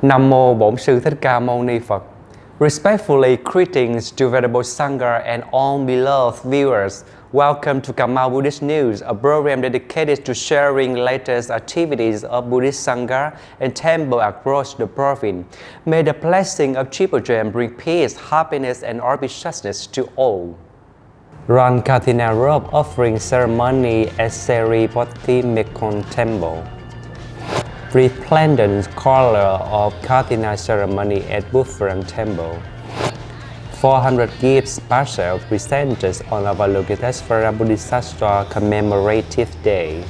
Nam mô Bổn Sư Thích Ca Mâu Ni Phật. Respectfully greetings to Venerable Sangha and all beloved viewers. Welcome to Kamau Buddhist News, a program dedicated to sharing latest activities of Buddhist Sangha and temple across the province. May the blessing of Triple Gem bring peace, happiness, and auspiciousness to all. Run Katina robe offering ceremony at SS.28 Temple. Resplendent color of Katina ceremony at Buddhism Temple. 400 gifts parcels presented on Avalokitesvara Bodhisattva Commemorative Day.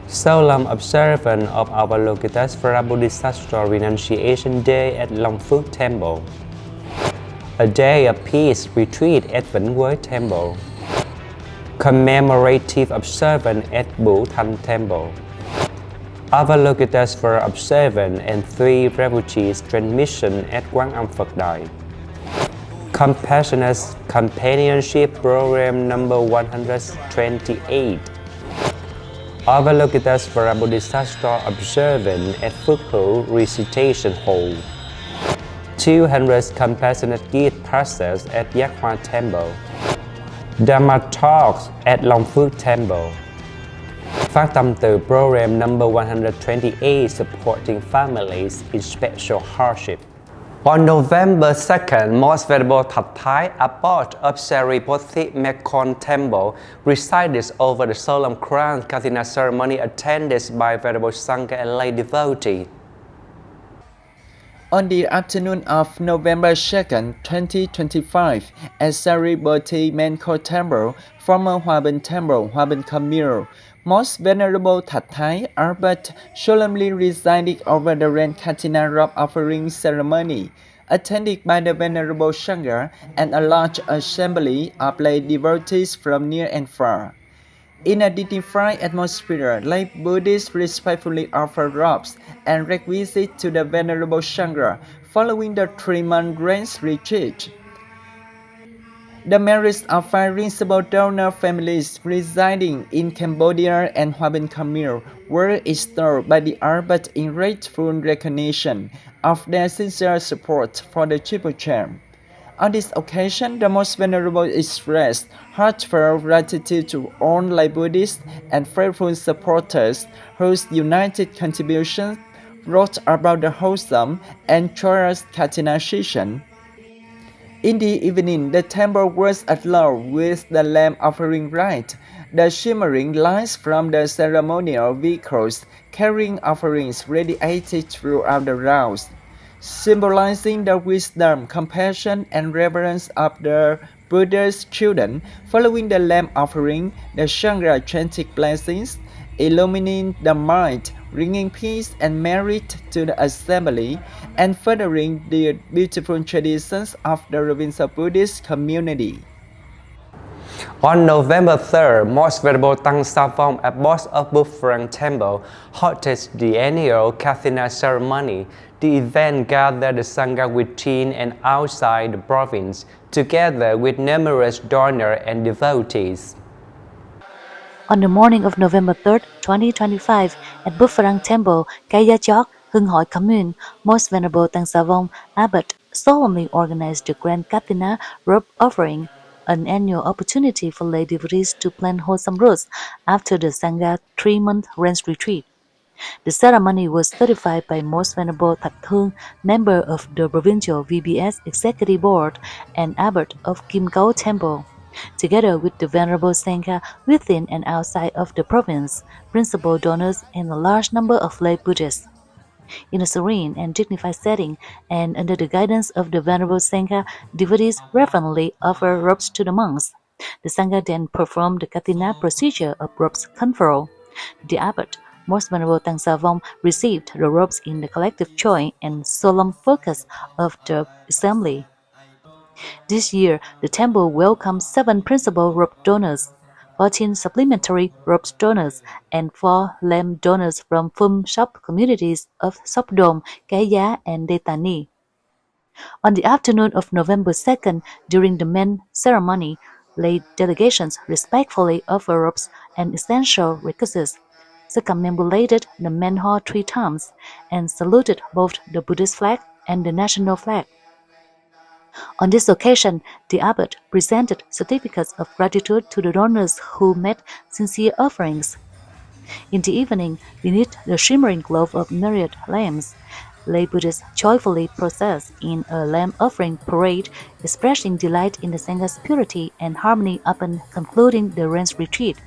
Solemn observance of Avalokitesvara Bodhisattva Renunciation Day at Long Phước Temple. A day of peace retreat at Vĩnh Quế Temple. Commemorative observance at Buddhism Temple. Avalokitesvara observance and 3 refugees transmission at Quán Âm Phật Đài. Compassionate Companionship Program number 128. Avalokitesvara Bodhisattva observance at Phước Hữu Recitation Hall. 200 compassionate gift parcels at Giác Hoa Temple. Dharma talks at Long Phước Temple. Phát tâm từ Program number 128 supporting families in special hardship. On November 2nd, Most Venerable Thạch Thái, abbot of SS.28 Temple, presided over the solemn crown Katina ceremony attended by Venerable Sangha and lay devotee. On the afternoon of November 2nd, 2025, at SS.28 Temple, former Hòa Bình Temple, Hòa Bình Khmer, Most Venerable Thạch Thái, abbot, solemnly resided over the Red Katina robe offering ceremony, attended by the Venerable Sangha and a large assembly of lay devotees from near and far. In a dignified atmosphere, lay Buddhists respectfully offer robes and requisites to the Venerable Sangha following the 3-month grace retreat. The merits of 5 principal donor families residing in Cambodia and Hòa Bình Khmer were extolled by the abbot in grateful recognition of their sincere support for the Triple Gem. On this occasion, the Most Venerable expressed heartfelt gratitude to all lay Buddhists and faithful supporters whose united contributions brought about the wholesome and joyous Katina session. In the evening, the temple was aglow with the lamp offering rite, the shimmering lights from the ceremonial vehicles carrying offerings radiated throughout the rounds, symbolizing the wisdom, compassion, and reverence of the Buddha's children. Following the lamp offering, the Sangha chanted blessings, illumining the mind, bringing peace and merit to the assembly, and furthering the beautiful traditions of the provincial Buddhist community. On November 3rd, Most Venerable Tăng Sa Vong, abbot of Buddhism Temple, hosted the annual Katina ceremony. The event gathered the Sangha within and outside the province, together with numerous donors and devotees. On the morning of November 3rd, 2025, at Buddhism Temple, Kaya Chok, Hưng Hội Commune, Most Venerable Tăng Sa Vong, abbot, solemnly organized the Grand Katina robe offering, an annual opportunity for lay devotees to plant wholesome roots after the Sangha 3-month rains retreat. The ceremony was certified by Most Venerable Thạch Thương, member of the Provincial VBS Executive Board and abbot of Kim Cấu Temple, together with the Venerable Sangha within and outside of the province, principal donors, and a large number of lay Buddhists. In a serene and dignified setting, and under the guidance of the Venerable Sangha, devotees reverently offer robes to the monks. The Sangha then performed the Katina procedure of robes conferral. The abbot, Most Venerable Tăng Sa Vong, received the robes in the collective joy and solemn focus of the assembly. This year, the temple welcomed 7 principal robe donors, 14 supplementary robe donors, and 4 lamp donors from shop communities of Sopdom, Kaya, and Detani. On the afternoon of November 2nd, during the main ceremony, lay delegations respectfully offer robes and essential requisites, circumambulated the main hall 3 times and saluted both the Buddhist flag and the national flag. On this occasion, the abbot presented certificates of gratitude to the donors who made sincere offerings. In the evening, beneath the shimmering glow of myriad lamps, lay Buddhists joyfully processed in a lamp offering parade, expressing delight in the Sangha's purity and harmony upon concluding the rains retreat.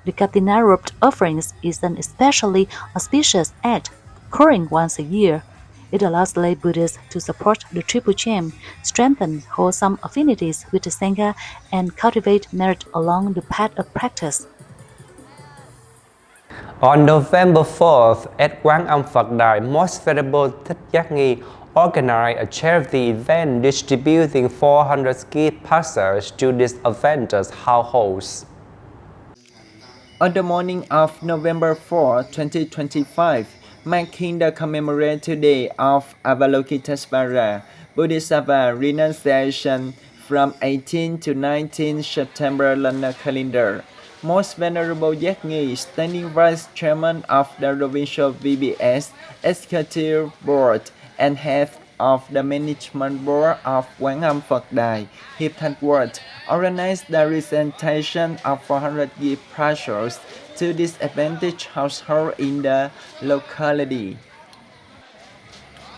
The Katina-robed offerings is an especially auspicious act, occurring once a year. It allows lay Buddhists to support the Triple Chain, strengthen wholesome affinities with the Sangha, and cultivate merit along the path of practice. On November 4th, at Quán Âm Phật Đài, Most Venerable Thích organized a charity event distributing 400 ski passes to disadvantaged households. On the morning of November 4, 2025, marking the commemorative day of Avalokitesvara Bodhisattva renunciation from 18 to 19 September lunar calendar, Most Venerable Giác standing Vice Chairman of the Provincial VBS Executive Board and Head of the Management Board of Quán Âm Phật Đài, Hiệp Thành World, organized the presentation of 400 gift parcels to disadvantaged households in the locality.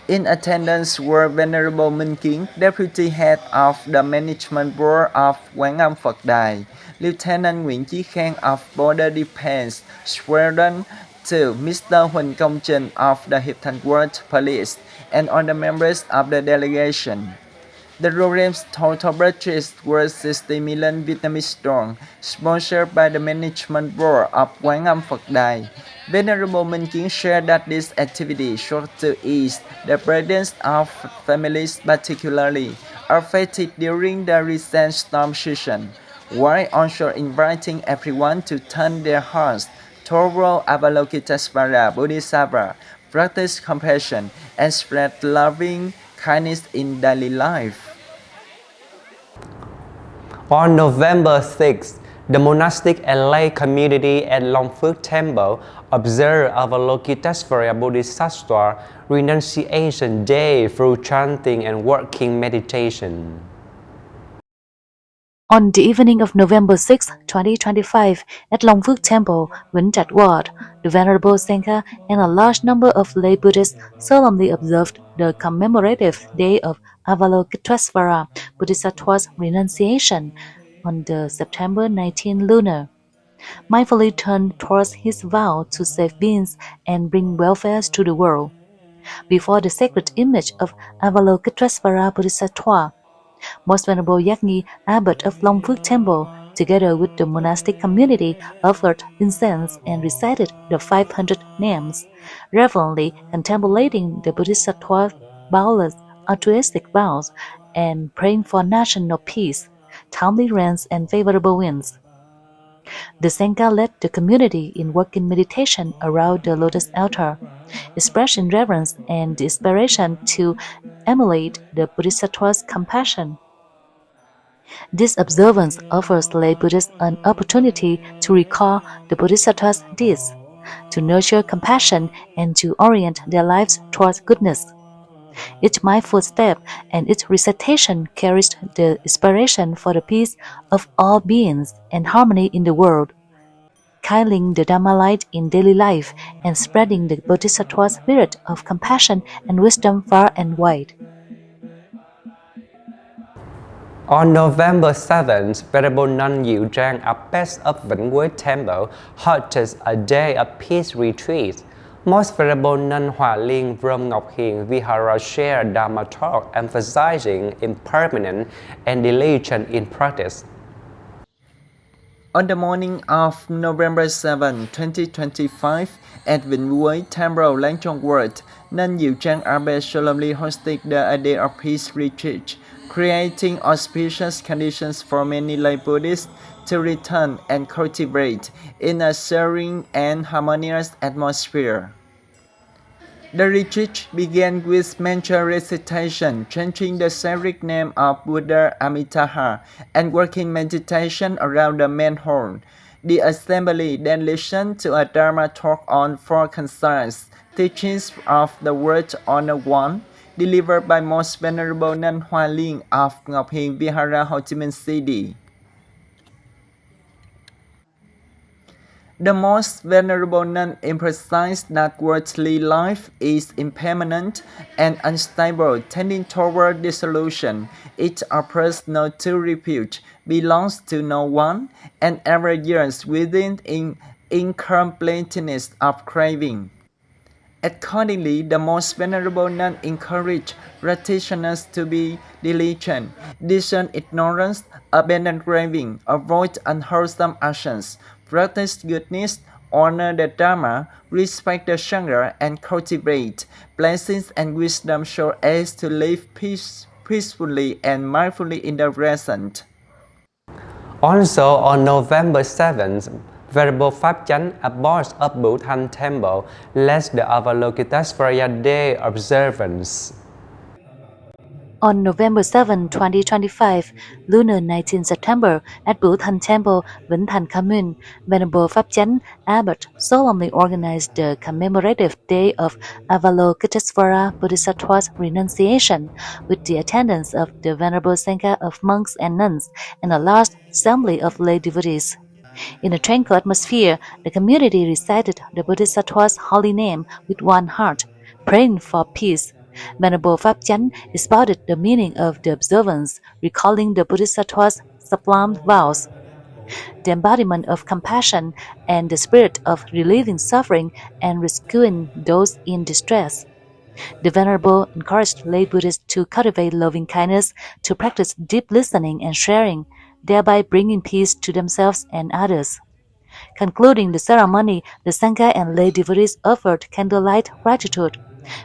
In attendance were Venerable Minh Kiến, Deputy Head of the Management Board of Quán Âm Phật Đài, Lieutenant Nguyễn Chí Khang of Border Defense, Sweden, to Mr. Huỳnh Công Trình of the Hiệp Thành World Police, and other members of the delegation. The program's total budget was 60 million Vietnamese dong, sponsored by the Management Board of Quán Âm Phật Đài. Venerable Minh Kiến shared that this activity sought to ease the burdens of families particularly affected during the recent storm season, while also inviting everyone to turn their hearts toward Avalokitesvara Bodhisattva, practice compassion, and spread loving kindness in daily life. On November 6th, the monastic and lay community at Long Phước Temple observed Avalokitesvara Bodhisattva Renunciation Day through chanting and working meditation. On the evening of November 6, 2025, at Long Phước Temple, Vĩnh Trạch Ward, the Venerable Sangha and a large number of lay Buddhists solemnly observed the commemorative day of Avalokitesvara Bodhisattva's renunciation on the September 19 lunar. Mindfully turned towards his vow to save beings and bring welfare to the world. Before the sacred image of Avalokitesvara Bodhisattva, Most Venerable Giác Abbot of Long Phước Temple, together with the monastic community, offered incense and recited the 500 names, reverently contemplating the Bodhisattva's boundless altruistic vows and praying for national peace, timely rains, and favorable winds. The Sangha led the community in working meditation around the lotus altar, expressing reverence and inspiration to emulate the Bodhisattva's compassion. This observance offers lay Buddhists an opportunity to recall the Bodhisattva's deeds, to nurture compassion, and to orient their lives towards goodness. Each mindful step and its recitation carries the inspiration for the peace of all beings and harmony in the world, kindling the Dharma light in daily life and spreading the Bodhisattva's spirit of compassion and wisdom far and wide. On November 7th, Venerable Nun Diệu Trang, abbess of Vĩnh Quế Temple, hosted a day of peace retreat. Most Venerable Nun Hòa Liên from Ngọc Hiền Vihara shared Dharma talk emphasizing impermanence and diligence in practice. On the morning of November 7, 2025, at Vĩnh Quế Temple, Lang Chong World, Nun Diệu Trang Abbess solemnly hosted a day of peace retreat, creating auspicious conditions for many lay Buddhists to return and cultivate in a serene and harmonious atmosphere. The retreat began with mantra recitation, chanting the sacred name of Buddha Amitabha, and working meditation around the main hall. The assembly then listened to a Dharma talk on four concise teachings of the Word on the One, delivered by Most Venerable Nun Hoa Liên of Ngọc Hiền Vihara, Ho Chi Minh City. The Most Venerable Nun emphasized that worldly life is impermanent and unstable, tending toward dissolution. It offers no true refuge, belongs to no one, and ever yearns within incompleteness of craving. Accordingly, the Most Venerable Nun encouraged practitioners to be diligent, discern ignorance, abandon craving, avoid unwholesome actions, practice goodness, honor the Dharma, respect the Sangha, and cultivate blessings and wisdom so as to live peacefully and mindfully in the present. Also, on November 7th, Venerable Pháp Chánh, a boss of Bhutan Temple, led the Avalokitesvara Day observance. On November 7, 2025, lunar 19 September, at Bhutan Temple, Vĩnh Thành Commune, Venerable Pháp Chánh Abbot solemnly organized the commemorative day of Avalokitesvara Bodhisattva's renunciation, with the attendance of the Venerable Sangha of monks and nuns and a large assembly of lay devotees. In a tranquil atmosphere, the community recited the Bodhisattva's holy name with one heart, praying for peace. Venerable Pháp Chánh expounded the meaning of the observance, recalling the Bodhisattva's sublime vows, the embodiment of compassion, and the spirit of relieving suffering and rescuing those in distress. The Venerable encouraged lay Buddhists to cultivate loving kindness, to practice deep listening and sharing, thereby bringing peace to themselves and others. Concluding the ceremony, the Sangha and lay devotees offered candlelight gratitude,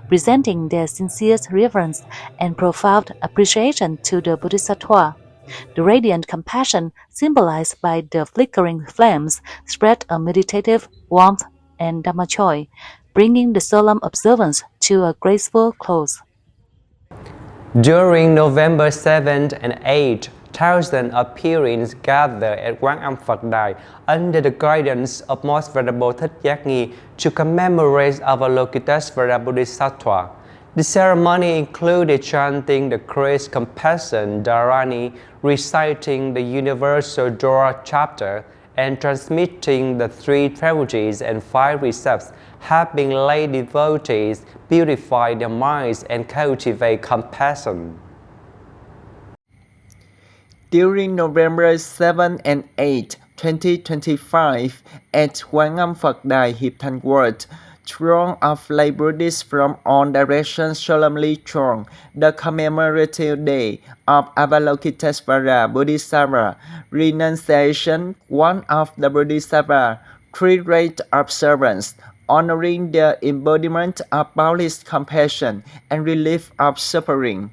presenting their sincere reverence and profound appreciation to the Bodhisattva. The radiant compassion, symbolized by the flickering flames, spread a meditative warmth and Dhamma joy, bringing the solemn observance to a graceful close. During November 7th and 8th, thousands of pilgrims gathered at Quán Âm Phật Đài under the guidance of Most Venerable Thích Giác Nghi to commemorate Avalokitesvara Bodhisattva. The ceremony included chanting the Christ Compassion Dharani, reciting the Universal Door chapter, and transmitting the 3 trilogies and 5 precepts, helping lay devotees purify their minds and cultivate compassion. During November 7 and 8, 2025, at Quán Âm Phật Đài, Hiệp Thành World, throng of lay Buddhists from all directions solemnly throng the commemorative day of Avalokitesvara Bodhisattva renunciation, one of the Bodhisattva three-rate observance, honoring the embodiment of boundless compassion and relief of suffering.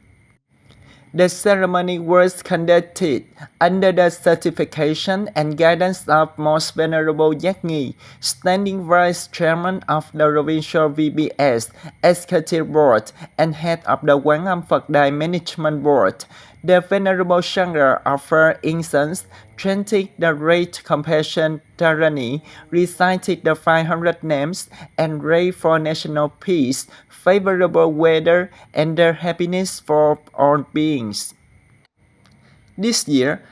The ceremony was conducted under the certification and guidance of Most Venerable Giác Nghi, Standing Vice Chairman of the Provincial VBS Executive Board and Head of the Quán Âm Phật Đài Management Board. The Venerable Sangha offered incense, chanted the Great Compassion Dharani, recited the 500 names, and prayed for national peace, favorable weather, and their happiness for all beings. This year,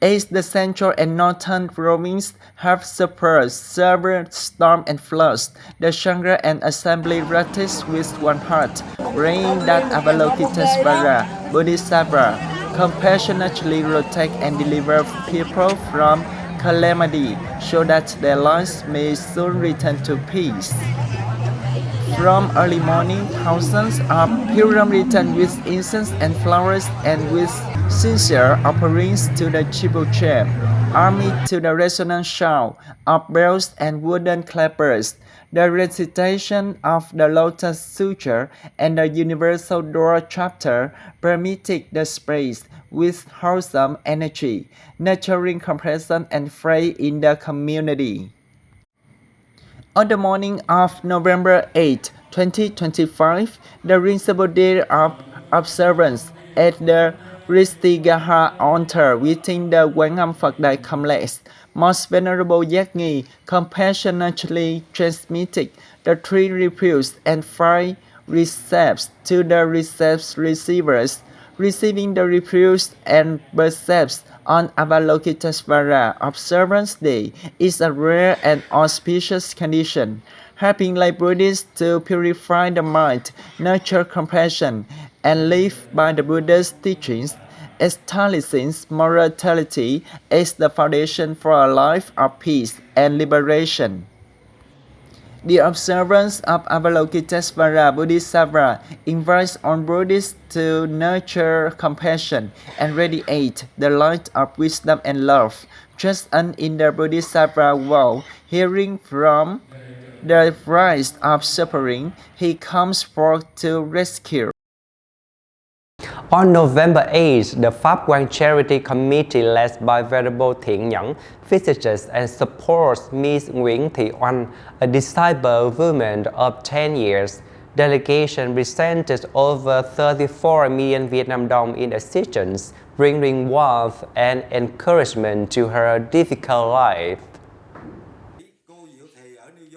as the central and northern provinces have suffered severe storms and floods, the Sangha and Assembly practiced with one heart, praying that Avalokitesvara Bodhisattva compassionately protect and deliver people from calamity, so that their lives may soon return to peace. From early morning, thousands of pilgrims returned with incense and flowers and with sincere offerings to the Chibu Chair, armed to the resonant sound of bells and wooden clappers. The recitation of the Lotus Sutra and the Universal Door chapter permitted the space with wholesome energy, nurturing compassion and faith in the community. On the morning of November 8, 2025, the principal day of observance at the Ristigaha altar within the Quang Âm Phật Đài complex. Most Venerable Yagni compassionately transmitted the three rebuke and five precepts to the receivers. Receiving the rebuke and precepts on Avalokitesvara Observance Day is a rare and auspicious condition, helping lay Buddhists to purify the mind, nurture compassion, and live by the Buddha's teachings. Establishing morality is the foundation for a life of peace and liberation. The observance of Avalokitesvara Bodhisattva invites all Buddhists to nurture compassion and radiate the light of wisdom and love. Just as in the Bodhisattva world, hearing from the rise of suffering, he comes forth to rescue. On November 8th, the Pháp Quang Charity Committee led by Venerable Thiện Nhẫn visits and supports Miss Nguyễn Thị Oanh, a disciple woman of 10 years. Delegation presented over 34 million Vietnam dong in assistance, bringing warmth and encouragement to her difficult life.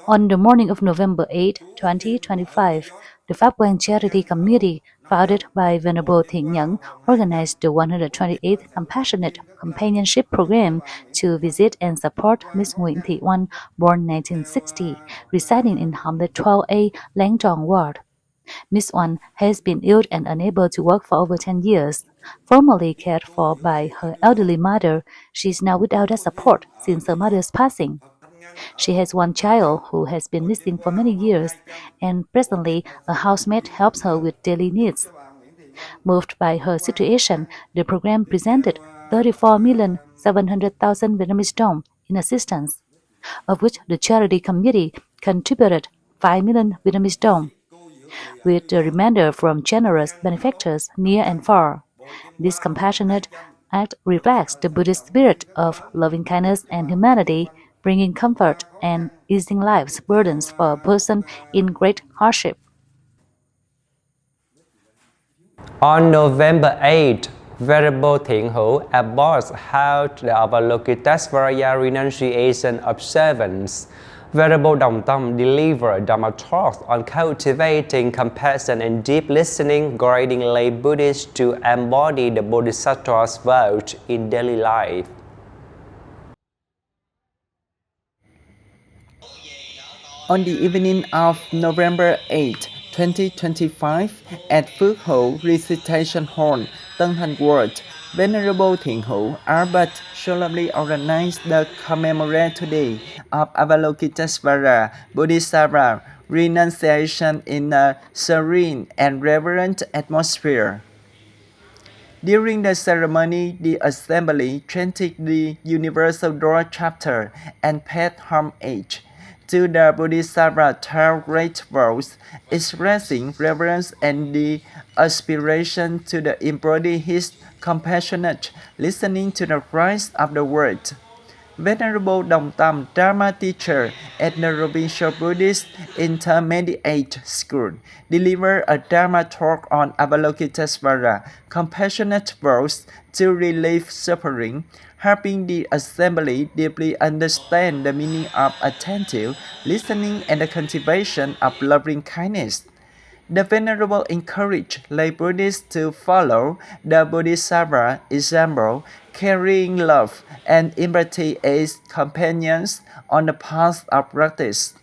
On the morning of November 8, 2025, the Pháp Quang Charity Committee, founded by Venerable Thiện Nhẫn, organized the 128th Compassionate Companionship Program to visit and support Miss Nguyễn Thị Oanh, born 1960, residing in Hamlet 12A, Lang Tròn Ward. Miss Oanh has been ill and unable to work for over 10 years. Formerly cared for by her elderly mother, she is now without that support since her mother's passing. She has one child who has been missing for many years, and presently a housemate helps her with daily needs. Moved by her situation, the program presented 34,700,000 Vietnamese dong in assistance, of which the charity committee contributed 5 million Vietnamese dong, with the remainder from generous benefactors near and far. This compassionate act reflects the Buddhist spirit of loving kindness and humanity, bringing comfort and easing life's burdens for a person in great hardship. On November 8th, Venerable Thiện Hữu about the Avalokitesvara renunciation observance. Venerable Đồng delivered Dhamma talks on cultivating compassion and deep listening, guiding lay Buddhists to embody the Bodhisattva's vows in daily life. On the evening of November 8, 2025, at Phước Hữu Recitation Hall, Tân Thành Ward, Venerable Thiện Hữu Albert solemnly organized the Commemorative Day of Avalokitesvara Bodhisattva renunciation in a serene and reverent atmosphere. During the ceremony, the assembly chanted the Universal Door Chapter and paid homage to the Bodhisattva 12 great vows, expressing reverence and the aspiration to embody his compassionate listening to the voice of the word. Venerable Đồng, Dharma teacher at the Provincial Buddhist Intermediate School, delivered a Dharma talk on Avalokitesvara, compassionate vows to relieve suffering, helping the assembly deeply understand the meaning of attentive listening and the cultivation of loving kindness. The Venerable encouraged lay Buddhists to follow the Bodhisattva example, carrying love and empathy as companions on the path of practice.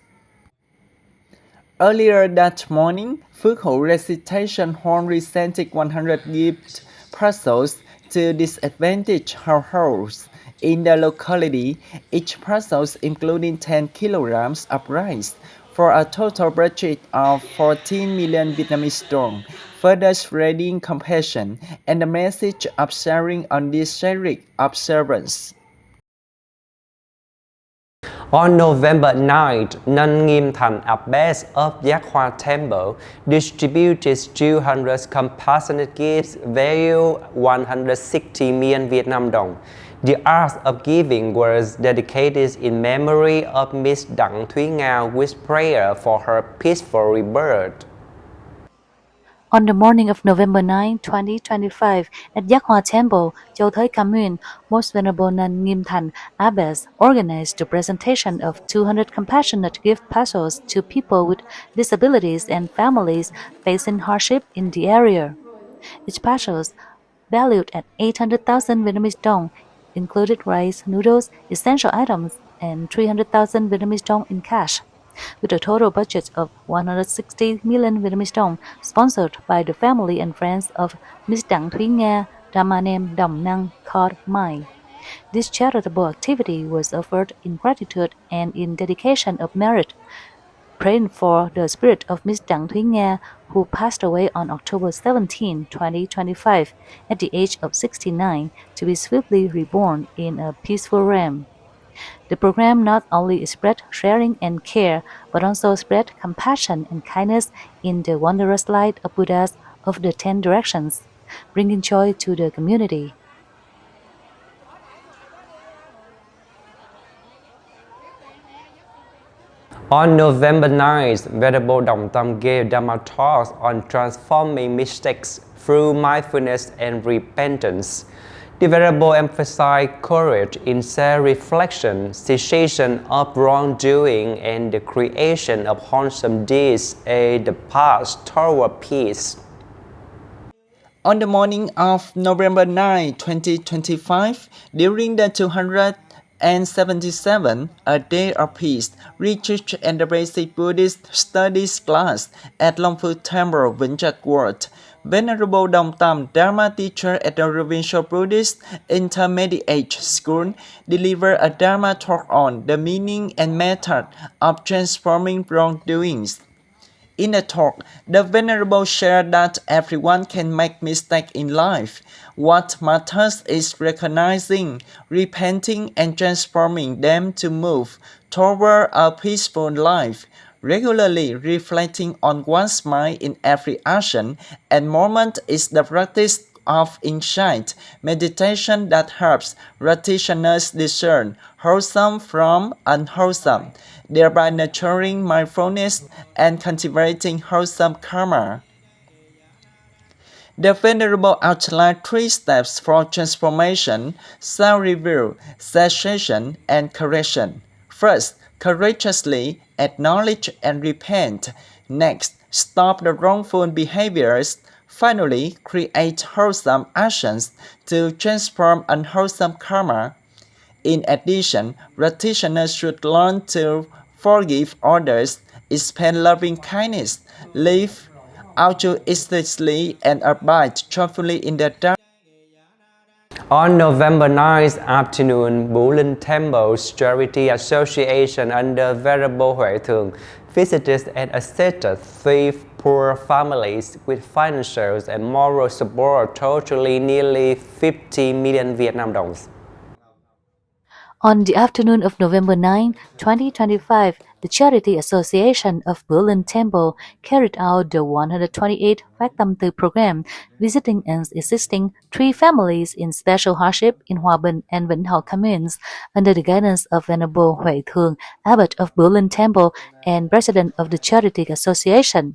Earlier that morning, Phước Hữu Recitation Hall presented 100 gift parcels to disadvantaged households in the locality, each parcel including 10 kilograms of rice, for a total budget of 14 million Vietnamese dong, further spreading compassion and the message of sharing on this sharing observance. On November 9th, Nun Nghiêm Thành Abbess of Giác Hoa Temple distributed 200 compassionate gifts value 160 million Vietnam dong. The art of giving was dedicated in memory of Miss Đặng Thúy Ngao with prayer for her peaceful rebirth. On the morning of November 9, 2025, at Giác Hoa Temple, Châu Thới Commune, Most Venerable Nun Nghiêm Thành Abbess organized the presentation of 200 compassionate gift parcels to people with disabilities and families facing hardship in the area. Each parcels, valued at 800,000 Vietnamese dong, included rice, noodles, essential items, and 300,000 Vietnamese dong in cash, with a total budget of 160 million Vietnamese dong, sponsored by the family and friends of Miss Đặng Thúy Nga, Ramanem Đồng Năng, called Mai. This charitable activity was offered in gratitude and in dedication of merit, praying for the spirit of Miss Đặng Thúy Nga, who passed away on October 17, 2025, at the age of 69, to be swiftly reborn in a peaceful realm. The program not only spread sharing and care, but also spread compassion and kindness in the wondrous light of Buddhas of the 10 directions, bringing joy to the community. On November 9th, Venerable Đồng gave Dhamma talks on transforming mistakes through mindfulness and repentance. The Venerable emphasized courage in self-reflection, cessation of wrongdoing, and the creation of wholesome deeds as the path toward peace. On the morning of November 9, 2025, during the 277 A Day of Peace Retreat and the Basic Buddhist Studies class at Long Phu Temple, Vĩnh Trạch World, Venerable Đồng Tam, Dharma teacher at the Provincial Buddhist Intermediate School, delivered a Dharma talk on the meaning and method of transforming wrongdoings. In the talk, the Venerable shared that everyone can make mistakes in life. What matters is recognizing, repenting, and transforming them to move toward a peaceful life. Regularly reflecting on one's mind in every action and moment is the practice of insight, meditation that helps practitioners discern wholesome from unwholesome, thereby nurturing mindfulness and cultivating wholesome karma. The Venerable outlined 3 steps for transformation: self-review, cessation, and correction. First, courageously acknowledge and repent. Next, stop the wrongful behaviors. Finally, create wholesome actions to transform unwholesome karma. In addition, practitioners should learn to forgive others, expand loving kindness, live altruistically, and abide joyfully in the Dharma. On November 9th afternoon, Buddhism Temple's Charity Association under Venerable Huệ Thường visited and assisted 3 poor families with financial and moral support totaling nearly 50 million Vietnam đồng. On the afternoon of November 9, 2025, the Charity Association of Buddhism Temple carried out the 128 Phát Tâm Từ program, visiting and assisting 3 families in special hardship in Hòa Bình and Vĩnh Hậu communes under the guidance of Venerable Huệ Thường, Abbot of Buddhism Temple and President of the Charity Association.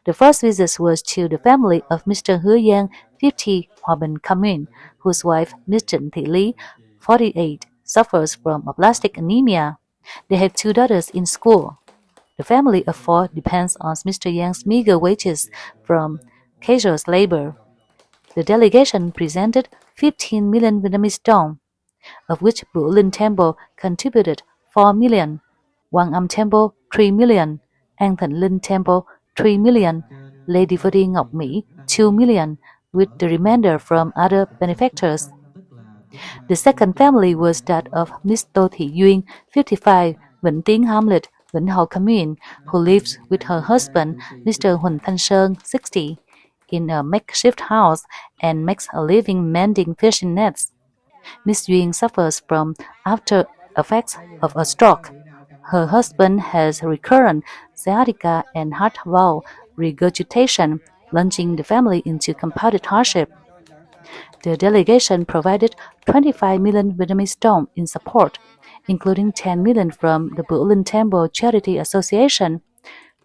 The first visit was to the family of Mr. Hứa Giang, 50, Hòa Bình commune, whose wife, Ms. Trịnh Thị Lý, 48, suffers from aplastic anemia. They have 2 daughters in school. The family of 4 depends on Mr. Yang's meager wages from casual labor. The delegation presented 15 million Vietnamese dong, of which Buddhism Temple contributed 4 million, Quang Âm Temple 3 million, An Thịnh Linh Temple 3 million, Lady Vodi Ngọc Mỹ 2 million, with the remainder from other benefactors. The second family was that of Miss Tô Thị Duyên, 55, Vĩnh Tiến Hamlet, Vĩnh Hậu commune, who lives with her husband, Mr. Huỳnh Thanh Sơn, 60, in a makeshift house and makes a living mending fishing nets. Miss Duyên suffers from after effects of a stroke. Her husband has recurrent sciatica and heart valve regurgitation, plunging the family into compounded hardship. The delegation provided 25 million Vietnamese dong in support, including 10 million from the Buddhism Temple Charity Association,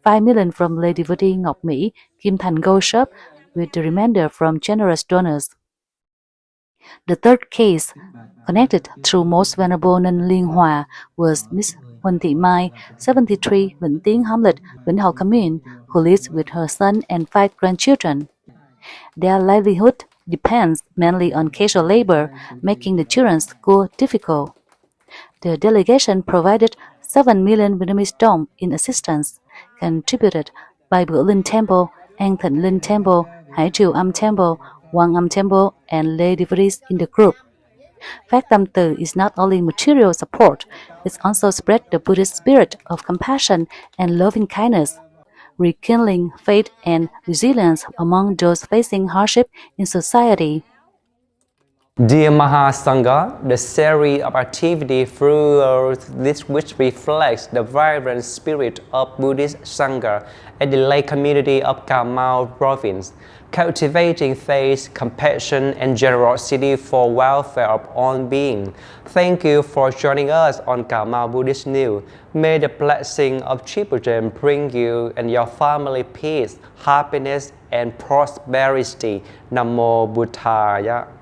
5 million from Lady devotee Ngọc Mỹ, Kim Thành Gold Shop, with the remainder from generous donors. The third case, connected through Most Venerable Ninh Liên Hòa, was Miss Huỳnh Thị Mai, 73, Vĩnh Tiến Hamlet, Vĩnh Hậu Commune, who lives with her son and 5 grandchildren. Their livelihood depends mainly on casual labor, making the children's school difficult. The delegation provided 7 million Vietnamese dong in assistance, contributed by Bửu Linh Temple, An Thịnh Linh Temple, Hải Triều Âm Temple, Quang Âm Temple, and lay devotees in the group. Phát Tâm Từ is not only material support, it also spread the Buddhist spirit of compassion and loving kindness, rekindling faith and resilience among those facing hardship in society. Dear Mahasangha, the series of activity throughout this which reflects the vibrant spirit of Buddhist Sangha at the lay community of Cà Mau province, cultivating faith, compassion, and generosity for welfare of all beings. Thank you for joining us on Cà Mau Buddhist News. May the blessing of Triple Gem bring you and your family peace, happiness, and prosperity. Nam Mô Buddhaya.